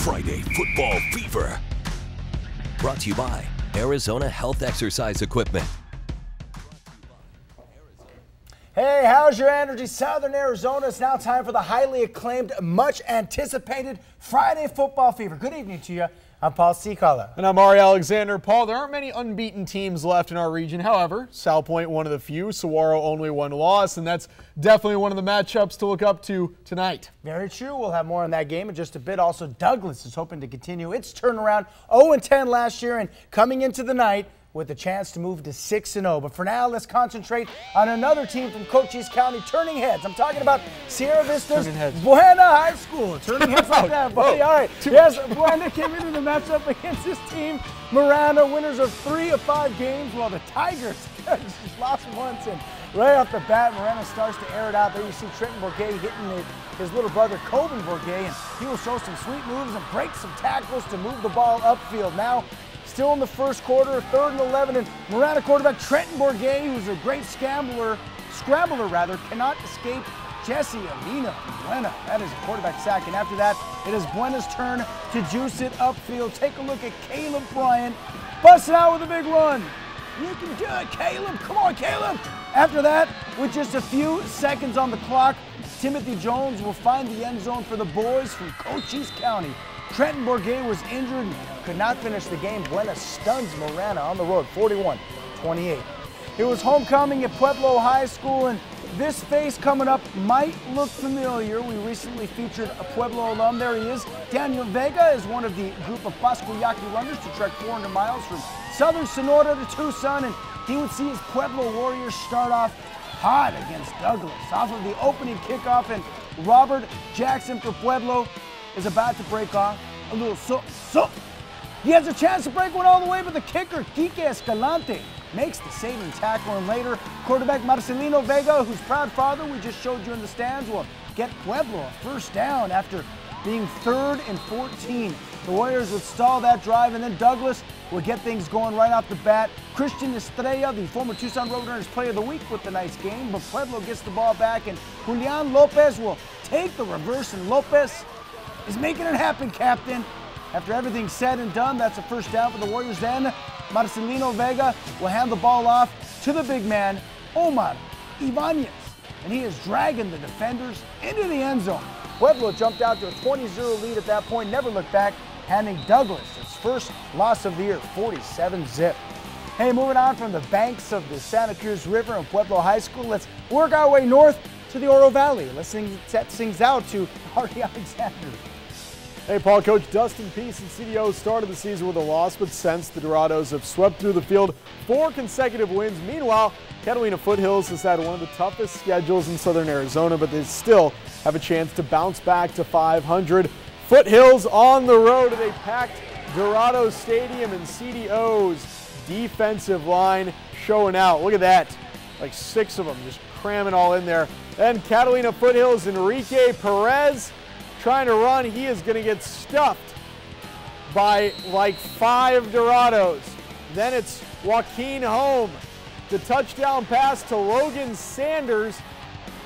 Friday Football Fever. Brought to you by Arizona Health Exercise Equipment. Hey, how's your energy? Southern Arizona. It's now time for the highly acclaimed, much anticipated Friday Football Fever. Good evening to you. I'm Paul Cicala. And I'm Ari Alexander. Paul, there aren't many unbeaten teams left in our region. However, South Point, one of the few. Saguaro, only one loss, and that's definitely one of the matchups to look up to tonight. Very true. We'll have more on that game in just a bit. Also, Douglas is hoping to continue its turnaround. 0-10 last year, and coming into the night with a chance to move to 6-0. But for now, let's concentrate on another team from Cochise County turning heads. I'm talking about Sierra Vista's Buena High School. Turning heads like that, buddy. All right. Yes, Buena came into the matchup against this team. Marana, winners of 3 of 5 games, while the Tigers just lost once. And right off the bat, Marana starts to air it out. There you see Trenton Bourget hitting his little brother, Coben Bourget, and he will show some sweet moves and break some tackles to move the ball upfield. Now, still in the first quarter, 3rd and 11, and Marana quarterback Trenton Bourget, who's a great scrambler, cannot escape Jesse Alina from Buena. That is a quarterback sack, and after that, it is Buena's turn to juice it upfield. Take a look at Caleb Bryant, busting out with a big run. You can do it, Caleb. Come on, Caleb. After that, with just a few seconds on the clock, Timothy Jones will find the end zone for the boys from Cochise County. Trenton Bourget was injured and could not finish the game. Buena stuns Marana on the road, 41-28. It was homecoming at Pueblo High School, and this face coming up might look familiar. We recently featured a Pueblo alum. There he is. Daniel Vega is one of the group of Pascuyaki runners to trek 400 miles from southern Sonora to Tucson, and he would see his Pueblo Warriors start off hot against Douglas. Off of the opening kickoff, and Robert Jackson for Pueblo is about to break off a little so. He has a chance to break one all the way, but the kicker, Quique Escalante, makes the saving tackle, and later, quarterback Marcelino Vega, whose proud father we just showed you in the stands, will get Pueblo a first down after being 3rd and 14. The Warriors would stall that drive, and then Douglas will get things going right off the bat. Christian Estrella, the former Tucson Roadrunners Player of the Week, with a nice game, but Pueblo gets the ball back, and Julian Lopez will take the reverse, and Lopez is making it happen, Captain. After everything's said and done, that's a first down for the Warriors. Then Marcelino Vega will hand the ball off to the big man, Omar Ibanez, and he is dragging the defenders into the end zone. Pueblo jumped out to a 20-0 lead at that point, never looked back, handing Douglas its first loss of the year, 47-zip. Hey, moving on from the banks of the Santa Cruz River and Pueblo High School, let's work our way north to the Oro Valley. Let's set things out to Ari Alexander. Hey, Paul, Coach Dustin Peace and CDO started the season with a loss, but since the Dorados have swept through the field 4 consecutive wins. Meanwhile, Catalina Foothills has had one of the toughest schedules in Southern Arizona, but they still have a chance to bounce back to 500. Foothills on the road at a packed Dorado Stadium, and CDO's defensive line showing out. Look at that, like 6 of them just cramming all in there. Then Catalina Foothills, Enrique Perez trying to run. He is going to get stuffed by like 5 Dorados. Then it's Joaquin Home. The touchdown pass to Logan Sanders,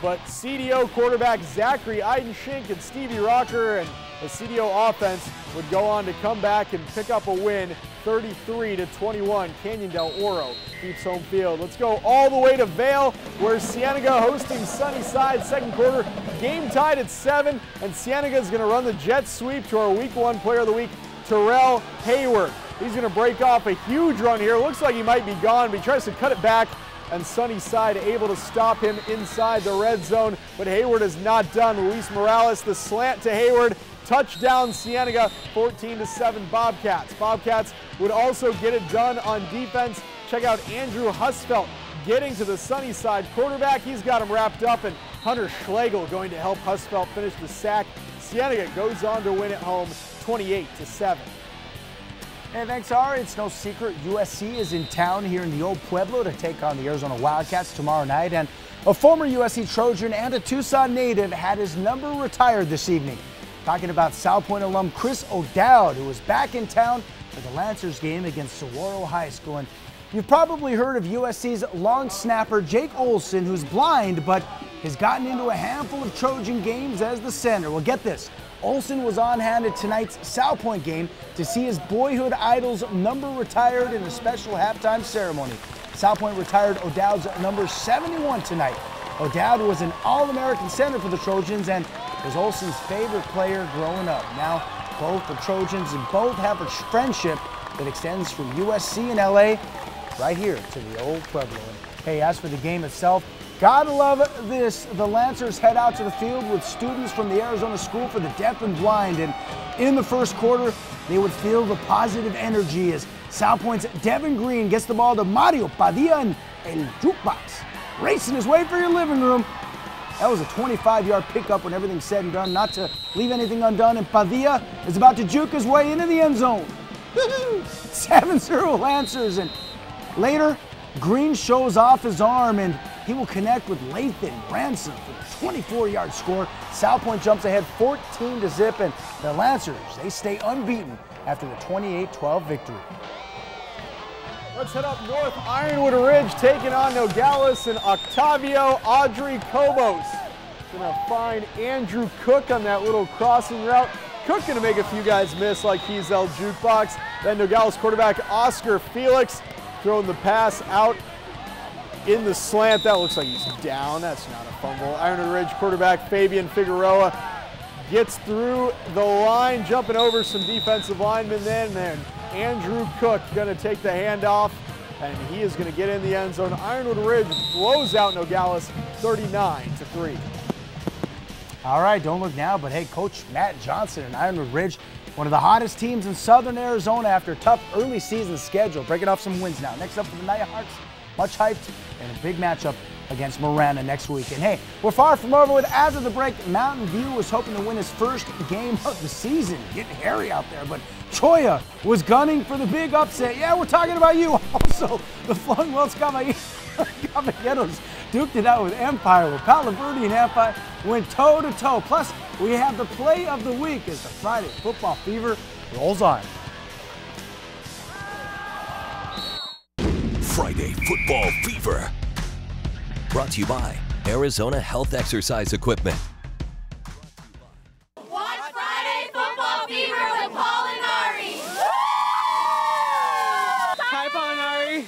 but CDO quarterback Zachary Eidenschink and Stevie Rocker and the CDO offense would go on to come back and pick up a win, 33-21. Canyon del Oro keeps home field. Let's go all the way to Vail, where Cienega hosting Sunnyside. Second quarter, game tied at 7, and Cienega is going to run the jet sweep to our Week 1 Player of the Week, Terrell Hayward. He's going to break off a huge run here. Looks like he might be gone, but he tries to cut it back, and Sunnyside able to stop him inside the red zone, but Hayward is not done. Luis Morales, the slant to Hayward. Touchdown Cienega, 14-7 Bobcats. Bobcats would also get it done on defense. Check out Andrew Husfelt getting to the Sunnyside quarterback. He's got him wrapped up, and Hunter Schlegel going to help Husfelt finish the sack. Cienega goes on to win at home, 28-7. Hey, thanks, Ari. It's no secret USC is in town here in the old Pueblo to take on the Arizona Wildcats tomorrow night, and a former USC Trojan and a Tucson native had his number retired this evening. Talking about South Point alum Chris O'Dowd, who was back in town for the Lancers game against Saguaro High School. And you've probably heard of USC's long snapper Jake Olson, who's blind but has gotten into a handful of Trojan games as the center. Well, get this. Olsen was on hand at tonight's South Point game to see his boyhood idol's number retired in a special halftime ceremony. South Point retired O'Dowd's number 71 tonight. O'Dowd was an All-American center for the Trojans and was Olsen's favorite player growing up. Now, both the Trojans and both have a friendship that extends from USC and LA right here to the old Pueblo. Hey, as for the game itself, gotta love this. The Lancers head out to the field with students from the Arizona School for the Deaf and Blind, and in the first quarter, they would feel the positive energy as South Point's Devin Green gets the ball to Mario Padilla and El Jukebox, racing his way for your living room. That was a 25-yard pickup when everything's said and done, not to leave anything undone, and Padilla is about to juke his way into the end zone. 7-0 Lancers, and later, Green shows off his arm and he will connect with Lathan Ransom for the 24-yard score. South Point jumps ahead 14-0, and the Lancers, they stay unbeaten after the 28-12 victory. Let's head up north. Ironwood Ridge taking on Nogales and Octavio Audrey Cobos. Gonna find Andrew Cook on that little crossing route. Cook gonna make a few guys miss like he's El Jukebox. Then Nogales quarterback Oscar Felix throwing the pass out in the slant. That looks like he's down. That's not a fumble. Ironwood Ridge quarterback Fabian Figueroa gets through the line, jumping over some defensive linemen then. Andrew Cook gonna take the handoff, and he is gonna get in the end zone. Ironwood Ridge blows out Nogales 39-3. All right, don't look now, but hey, Coach Matt Johnson and Ironwood Ridge, one of the hottest teams in Southern Arizona after a tough early season schedule, breaking off some wins now. Next up for the Nighthawks, much hyped, and a big matchup against Marana next week. And hey, we're far from over with. After the break, Mountain View was hoping to win his first game of the season. Getting hairy out there, but Troya was gunning for the big upset. Yeah, we're talking about you. Also, the Flung Wells Caballeros duked it out with Empire, where Palo Verde and Amphi went toe-to-toe. Plus, we have the play of the week as the Friday Football Fever rolls on. Friday Football Fever. Brought to you by Arizona Health Exercise Equipment. Watch Friday Football Fever with Paul and Ari. Hi, Paul and Ari.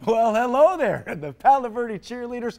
Well, hello there. The Palo Verde cheerleaders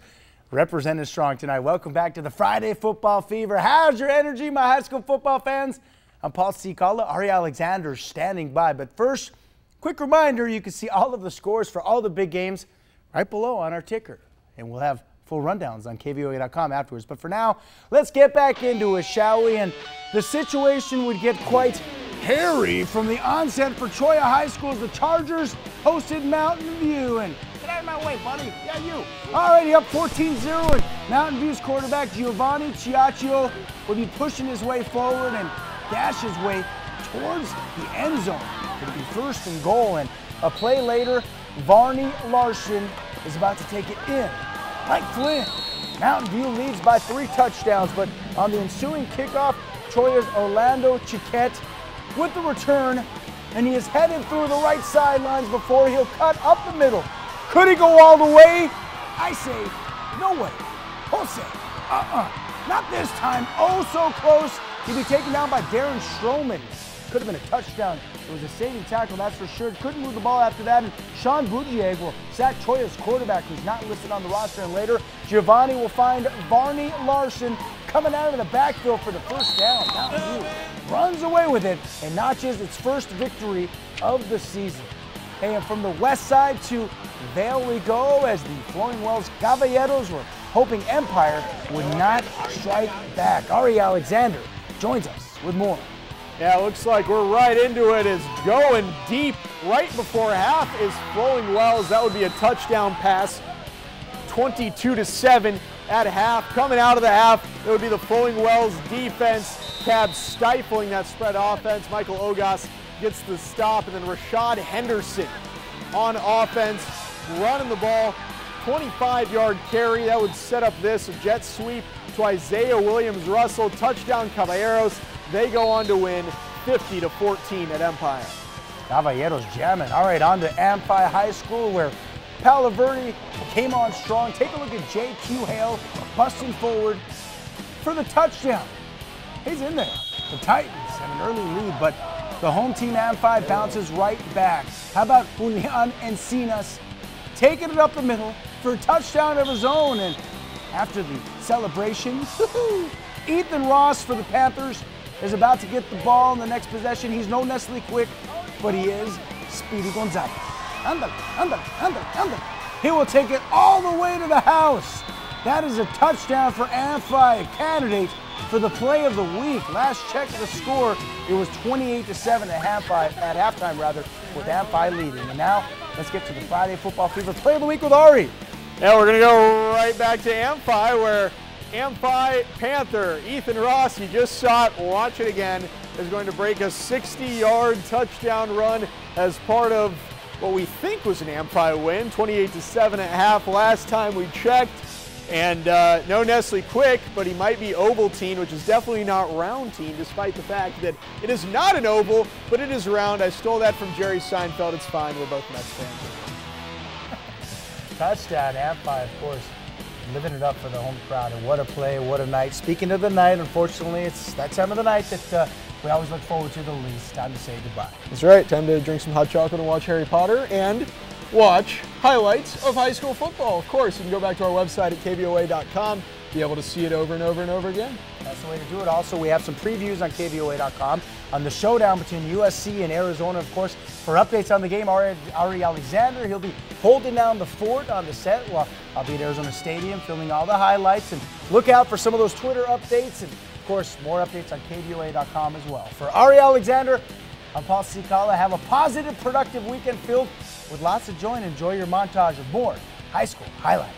represented strong tonight. Welcome back to the Friday Football Fever. How's your energy, my high school football fans? I'm Paul Cicala Ari Alexander standing by. But first, quick reminder, you can see all of the scores for all the big games right below on our ticker. And we'll have full rundowns on KVOA.com afterwards. But for now, let's get back into it, shall we? And the situation would get quite hairy from the onset for Troya High School as the Chargers hosted Mountain View. And get out of my way, buddy. Yeah, you. Alrighty, up 14-0. And Mountain View's quarterback Giovanni Ciaccio will be pushing his way forward and dash his way towards the end zone. It'll be first and goal. And a play later, Varney Larson is about to take it in. Like Flynn, Mountain View leads by 3 touchdowns, but on the ensuing kickoff, Troya's Orlando Chiquette with the return, and he is headed through the right sidelines before he'll cut up the middle. Could he go all the way? I say, no way. Jose, not this time. Oh, so close. He'd be taken down by Darren Stroman. Could have been a touchdown. It was a saving tackle, that's for sure. Couldn't move the ball after that, and Sean Boudier will sack Troya's quarterback, who's not listed on the roster, and later, Giovanni will find Varney Larson coming out of the backfield for the first down. Mountain View runs away with it and notches its first victory of the season. And from the west side to Vail we go, as the Flowing Wells Caballeros were hoping Empire would not strike back. Ari Alexander joins us with more. Yeah, it looks like we're right into it. It's going deep right before half is Flowing Wells. That would be a touchdown pass. 22-7 at half. Coming out of the half, it would be the Flowing Wells defense. Cavs stifling that spread offense. Michael Ogas gets the stop, and then Rashad Henderson on offense, running the ball. 25-yard carry. That would set up this jet sweep to Isaiah Williams-Russell. Touchdown Caballeros. They go on to win 50-14 at Empire. Caballeros jamming. All right, on to Amphi High School, where Palo Verde came on strong. Take a look at J.Q. Hale busting forward for the touchdown. He's in there. The Titans have an early lead, but the home team Amphi bounces right back. How about Julian Encinas taking it up the middle for a touchdown of his own? And after the celebration, Ethan Ross for the Panthers is about to get the ball in the next possession. He's no Nestle Quick, but he is Speedy Gonzalez. He will take it all the way to the house. That is a touchdown for Amphi, a candidate for the play of the week. Last check of the score, it was 28-7 at halftime, with Amphi leading. And now, let's get to the Friday Football Fever play of the week with Ari. Now we're going to go right back to Amphi, where Amphi Panther Ethan Ross, you just saw it, watch it again, is going to break a 60-yard touchdown run as part of what we think was an Amphi win, 28-7 at half last time we checked. And no Nestle Quick, but he might be Ovaltine, which is definitely not Roundtine, despite the fact that it is not an oval, but it is round. I stole that from Jerry Seinfeld. It's fine. We're both Mets fans. Touchdown, Amphi, of course, living it up for the home crowd. And what a play, what a night. Speaking of the night, unfortunately, it's that time of the night that we always look forward to the least. Time to say goodbye. That's right. Time to drink some hot chocolate and watch Harry Potter and watch highlights of high school football. Of course, you can go back to our website at KVOA.com, be able to see it over and over and over again. That's the way to do it. Also, we have some previews on KVOA.com on the showdown between USC and Arizona. Of course, for updates on the game, Ari Alexander, he'll be holding down the fort on the set while I'll be at Arizona Stadium filming all the highlights. And look out for some of those Twitter updates and, of course, more updates on KVOA.com as well. For Ari Alexander, I'm Paul Cicala. Have a positive, productive weekend filled with lots of joy and enjoy your montage of more high school highlights.